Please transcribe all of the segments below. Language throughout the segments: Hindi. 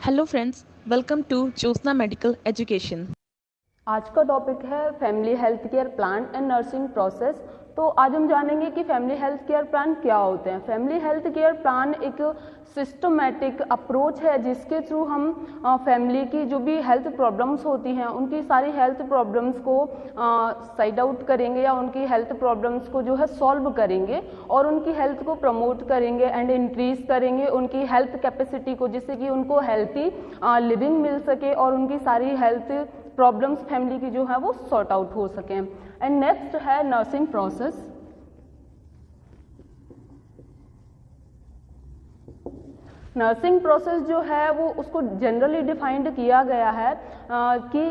Hello friends, welcome to Jyotsna medical education. आज का टॉपिक है family health care plan and nursing process. तो आज हम जानेंगे कि फैमिली हेल्थ केयर प्लान क्या होते हैं। फैमिली हेल्थ केयर प्लान एक सिस्टमैटिक अप्रोच है जिसके थ्रू हम फैमिली की जो भी हेल्थ प्रॉब्लम्स होती हैं उनकी सारी हेल्थ प्रॉब्लम्स को साइड आउट करेंगे या उनकी हेल्थ प्रॉब्लम्स को जो है सॉल्व करेंगे और उनकी हेल्थ को प्रमोट करेंगे एंड इंक्रीज करेंगे उनकी हेल्थ कैपेसिटी को, जिससे कि उनको हेल्थी लिविंग मिल सके और उनकी सारी हेल्थ प्रॉब्लम्स फैमिली की जो है वो सॉर्ट आउट हो सकें। एंड नेक्स्ट है नर्सिंग प्रोसेस। नर्सिंग प्रोसेस जो है वो उसको जनरली डिफाइंड किया गया है कि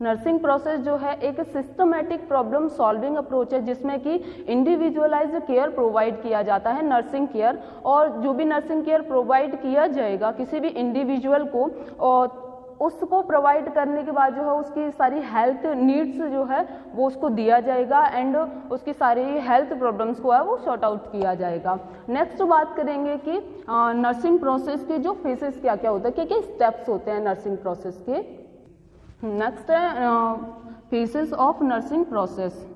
नर्सिंग प्रोसेस जो है एक सिस्टमैटिक प्रॉब्लम सॉल्विंग अप्रोच है जिसमें कि इंडिविजुअलाइज्ड केयर प्रोवाइड किया जाता है नर्सिंग केयर। और जो भी नर्सिंग केयर प्रोवाइड किया जाएगा किसी भी इंडिविजुअल को, और उसको प्रोवाइड करने के बाद जो है उसकी सारी हेल्थ नीड्स जो है वो उसको दिया जाएगा एंड उसकी सारी हेल्थ प्रॉब्लम्स को है वो सॉर्ट आउट किया जाएगा। नेक्स्ट बात करेंगे कि नर्सिंग प्रोसेस के जो फेजेस क्या क्या होता है, क्या क्या स्टेप्स होते हैं नर्सिंग प्रोसेस के। नेक्स्ट है phases of nursing process.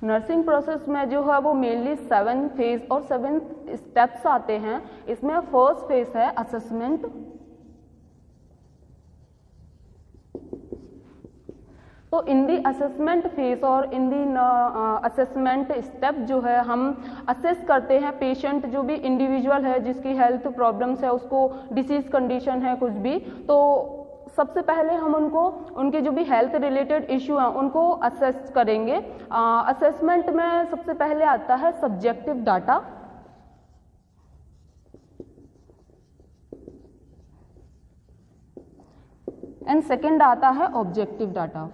Nursing process में जो है वो मेनली 7 फेज और 7 स्टेप्स आते हैं। इसमें फर्स्ट फेज है असेसमेंट। तो इन दी असेसमेंट फेज और इन दी असेसमेंट स्टेप जो है हम असेस करते हैं पेशेंट जो भी इंडिविजुअल है जिसकी हेल्थ प्रॉब्लम्स है, उसको डिसीज कंडीशन है कुछ भी, तो सबसे पहले हम उनको उनके जो भी हेल्थ रिलेटेड इश्यू हैं उनको असेस करेंगे। असेसमेंट में सबसे पहले आता है सब्जेक्टिव डाटा। एंड सेकंड आता है ऑब्जेक्टिव डाटा।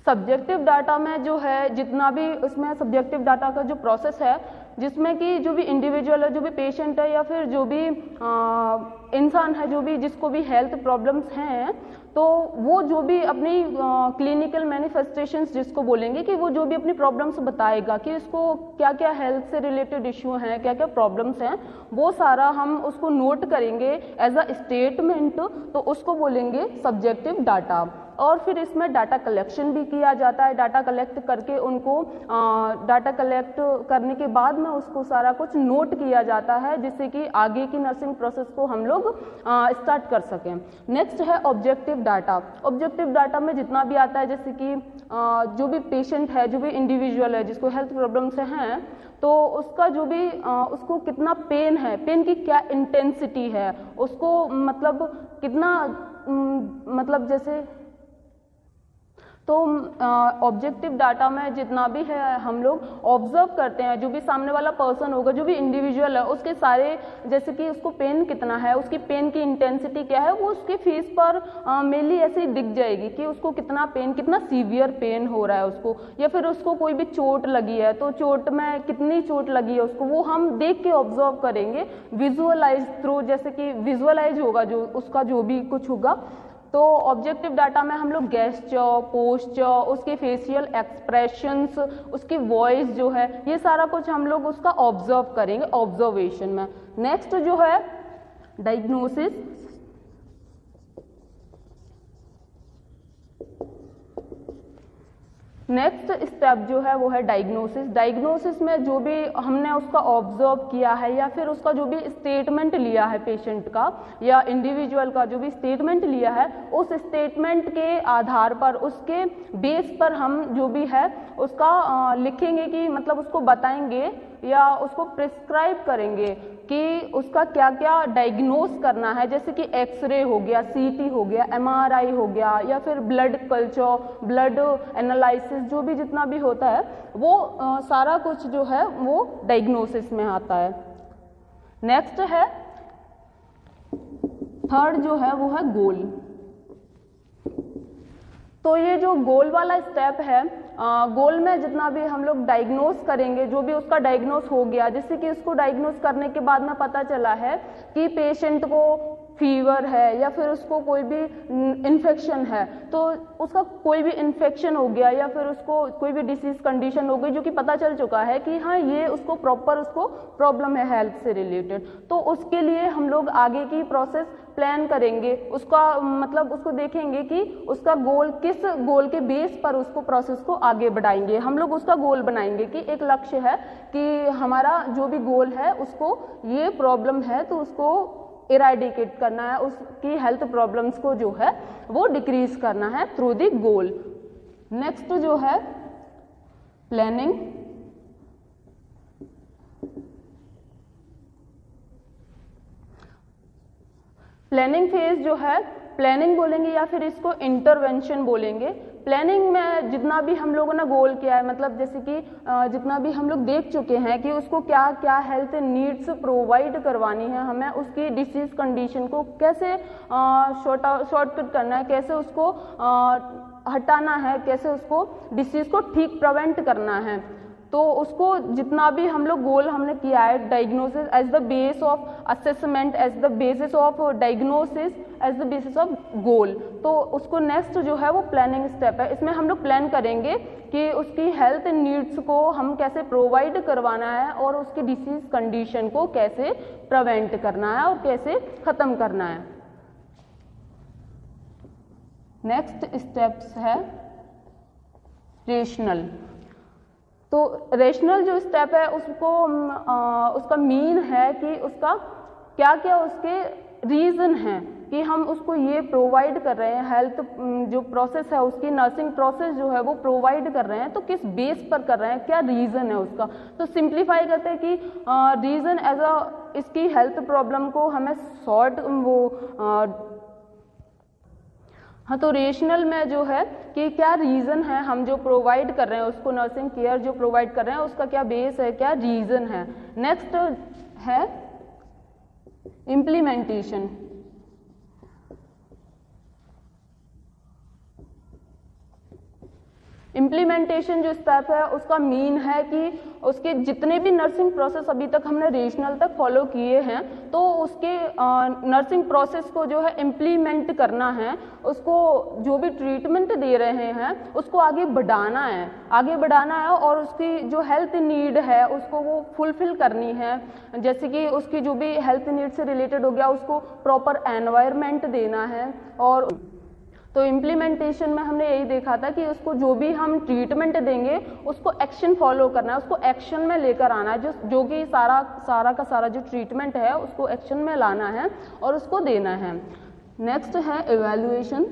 सब्जेक्टिव डाटा में जो है जितना भी उसमें सब्जेक्टिव डाटा का जो प्रोसेस है जिसमें कि जो भी इंडिविजुअल है, जो भी पेशेंट है या फिर जो भी इंसान है, जो भी जिसको भी हेल्थ प्रॉब्लम्स हैं, तो वो जो भी अपनी क्लिनिकल मैनिफेस्टेशंस जिसको बोलेंगे कि वो जो भी अपनी प्रॉब्लम्स बताएगा कि इसको क्या क्या हेल्थ से रिलेटेड इश्यू हैं, क्या क्या प्रॉब्लम्स हैं, वो सारा हम उसको नोट करेंगे एज अ स्टेटमेंट, तो उसको बोलेंगे सब्जेक्टिव डाटा। और फिर इसमें डाटा कलेक्शन भी किया जाता है। डाटा कलेक्ट करके उनको डाटा कलेक्ट करने के बाद में उसको सारा कुछ नोट किया जाता है जिससे कि आगे की नर्सिंग प्रोसेस को हम लोग स्टार्ट कर सकें। नेक्स्ट है ऑब्जेक्टिव डाटा। ऑब्जेक्टिव डाटा में जितना भी आता है जैसे कि जो भी पेशेंट है, जो भी इंडिविजुअल है जिसको हेल्थ प्रॉब्लम्स हैं, तो उसका जो भी उसको कितना पेन है, पेन की क्या इंटेंसिटी है, उसको मतलब कितना मतलब जैसे, तो ऑब्जेक्टिव डाटा में जितना भी है हम लोग ऑब्जर्व करते हैं जो भी सामने वाला पर्सन होगा, जो भी इंडिविजुअल है, उसके सारे जैसे कि उसको पेन कितना है, उसकी पेन की इंटेंसिटी क्या है, वो उसके फेस पर मेनली ऐसे ही दिख जाएगी कि उसको कितना पेन, कितना सीवियर पेन हो रहा है उसको, या फिर उसको कोई भी चोट लगी है तो चोट में कितनी चोट लगी है उसको, वो हम देख के ऑब्जर्व करेंगे विजुअलाइज थ्रू, जैसे कि विजुअलाइज होगा जो उसका जो भी कुछ होगा। तो ऑब्जेक्टिव डाटा में हम लोग गेस्चर, पोस्चर, उसके फेशियल एक्सप्रेशंस, उसकी वॉइस जो है, ये सारा कुछ हम लोग उसका ऑब्जर्व करेंगे ऑब्जर्वेशन में। नेक्स्ट जो है डायग्नोसिस। नेक्स्ट स्टेप जो है वो है डायग्नोसिस। डायग्नोसिस में जो भी हमने उसका ऑब्जर्व किया है या फिर उसका जो भी स्टेटमेंट लिया है पेशेंट का या इंडिविजुअल का जो भी स्टेटमेंट लिया है, उस स्टेटमेंट के आधार पर, उसके बेस पर हम जो भी है उसका लिखेंगे कि मतलब उसको बताएंगे या उसको प्रिस्क्राइब करेंगे कि उसका क्या क्या डायग्नोस करना है, जैसे कि एक्सरे हो गया, सीटी हो गया, एमआरआई हो गया, या फिर ब्लड कल्चर, ब्लड एनालिसिस, जो भी जितना भी होता है वो सारा कुछ जो है वो डायग्नोसिस में आता है। नेक्स्ट है थर्ड जो है वो है गोल। तो ये जो गोल वाला स्टेप है गोल में जितना भी हम लोग डायग्नोस करेंगे, जो भी उसका डायग्नोस हो गया, जैसे कि उसको डायग्नोस करने के बाद में पता चला है कि पेशेंट को फीवर है या फिर उसको कोई भी इन्फेक्शन है, तो उसका कोई भी इन्फेक्शन हो गया या फिर उसको कोई भी डिसीज कंडीशन हो गई जो कि पता चल चुका है कि हाँ ये उसको प्रॉपर उसको प्रॉब्लम है हेल्थ से रिलेटेड, तो उसके लिए हम लोग आगे की प्रोसेस प्लान करेंगे, उसका मतलब उसको देखेंगे कि उसका गोल किस गोल के बेस पर उसको प्रोसेस को आगे बढ़ाएंगे। हम लोग उसका गोल बनाएंगे कि एक लक्ष्य है कि हमारा जो भी गोल है उसको ये प्रॉब्लम है तो उसको इराडिकेट करना है, उसकी हेल्थ प्रॉब्लम्स को जो है वो डिक्रीज करना है थ्रू द गोल। नेक्स्ट जो है प्लानिंग। प्लानिंग फेज जो है, प्लानिंग बोलेंगे या फिर इसको इंटरवेंशन बोलेंगे। प्लानिंग में जितना भी हम लोगों ने गोल किया है, मतलब जैसे कि जितना भी हम लोग देख चुके हैं कि उसको क्या क्या हेल्थ नीड्स प्रोवाइड करवानी है, हमें उसकी डिसीज कंडीशन को कैसे शॉर्टकट करना है, कैसे उसको हटाना है, कैसे उसको डिसीज को ठीक प्रिवेंट करना है, तो उसको जितना भी हम लोग गोल हमने किया है, diagnosis as the base of assessment, as the basis of diagnosis, as the basis of goal, तो उसको नेक्स्ट जो है वो प्लानिंग स्टेप है। इसमें हम लोग प्लान करेंगे कि उसकी हेल्थ नीड्स को हम कैसे प्रोवाइड करवाना है और उसकी डिसीज कंडीशन को कैसे प्रिवेंट करना है और कैसे खत्म करना है। नेक्स्ट स्टेप्स है रेशनल। तो रेशनल जो स्टेप है उसको उसका मीन है कि उसका क्या क्या उसके रीज़न हैं कि हम उसको ये प्रोवाइड कर रहे हैं, हेल्थ जो प्रोसेस है उसकी नर्सिंग प्रोसेस जो है वो प्रोवाइड कर रहे हैं, तो किस बेस पर कर रहे हैं, क्या रीज़न है उसका। तो सिंप्लीफाई करते हैं कि रीज़न एज अ इसकी हेल्थ प्रॉब्लम को हमें सॉर्ट हाँ, तो रेशनल में जो है कि क्या रीज़न है हम जो प्रोवाइड कर रहे हैं उसको, नर्सिंग केयर जो प्रोवाइड कर रहे हैं उसका क्या बेस है, क्या रीज़न है। नेक्स्ट है इम्प्लीमेंटेशन। इम्प्लीमेंटेशन जो स्टेप है उसका मीन है कि उसके जितने भी नर्सिंग प्रोसेस अभी तक हमने रेशनल तक फॉलो किए हैं, तो उसके नर्सिंग प्रोसेस को जो है इम्प्लीमेंट करना है, उसको जो भी ट्रीटमेंट दे रहे हैं उसको आगे बढ़ाना है, और उसकी जो हेल्थ नीड है उसको वो फुलफिल करनी है। जैसे कि उसकी जो भी हेल्थ नीड से रिलेटेड हो गया उसको प्रॉपर एनवायरनमेंट देना है। और तो इम्प्लीमेंटेशन में हमने यही देखा था कि उसको जो भी हम ट्रीटमेंट देंगे उसको एक्शन फॉलो करना है, उसको एक्शन में लेकर आना है, जो कि सारा का सारा जो ट्रीटमेंट है उसको एक्शन में लाना है और उसको देना है। नेक्स्ट है इवैल्यूएशन।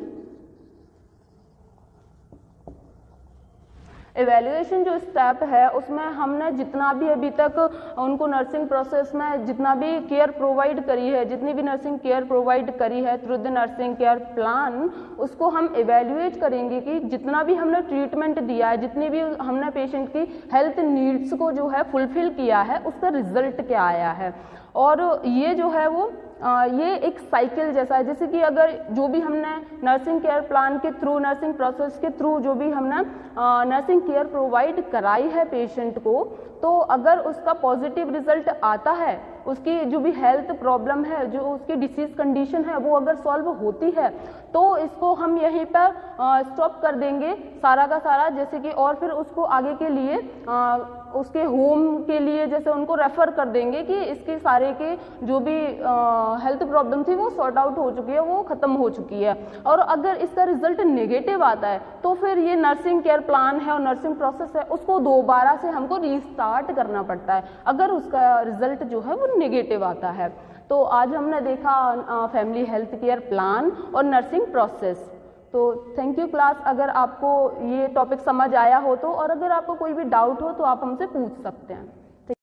इवैल्यूएशन जो स्टेप है उसमें हमने जितना भी अभी तक उनको नर्सिंग प्रोसेस में जितना भी केयर प्रोवाइड करी है, जितनी भी नर्सिंग केयर प्रोवाइड करी है through the nursing care plan, उसको हम इवैल्यूएट करेंगे कि जितना भी हमने ट्रीटमेंट दिया है, जितनी भी हमने पेशेंट की हेल्थ नीड्स को जो है फुलफिल किया है, उसका रिजल्ट क्या आया है। और ये जो है वो ये एक साइकिल जैसा है, जैसे कि अगर जो भी हमने नर्सिंग केयर प्लान के थ्रू, नर्सिंग प्रोसेस के थ्रू जो भी हमने नर्सिंग केयर प्रोवाइड कराई है पेशेंट को, तो अगर उसका पॉजिटिव रिजल्ट आता है, उसकी जो भी हेल्थ प्रॉब्लम है, जो उसकी डिसीज कंडीशन है वो अगर सॉल्व होती है, तो इसको हम यहीं पर स्टॉप कर देंगे सारा का सारा, जैसे कि और फिर उसको आगे के लिए उसके होम के लिए जैसे उनको रेफर कर देंगे कि इसके सारे के जो भी हेल्थ प्रॉब्लम थी वो सॉर्ट आउट हो चुकी है, वो ख़त्म हो चुकी है। और अगर इसका रिजल्ट नेगेटिव आता है तो फिर ये नर्सिंग केयर प्लान है और नर्सिंग प्रोसेस है उसको दोबारा से हमको रीस्टार्ट करना पड़ता है अगर उसका रिजल्ट जो है वो नेगेटिव आता है। तो आज हमने देखा फैमिली हेल्थ केयर प्लान और नर्सिंग प्रोसेस। तो थैंक यू क्लास। अगर आपको ये टॉपिक समझ आया हो तो, और अगर आपको कोई भी डाउट हो तो आप हमसे पूछ सकते हैं।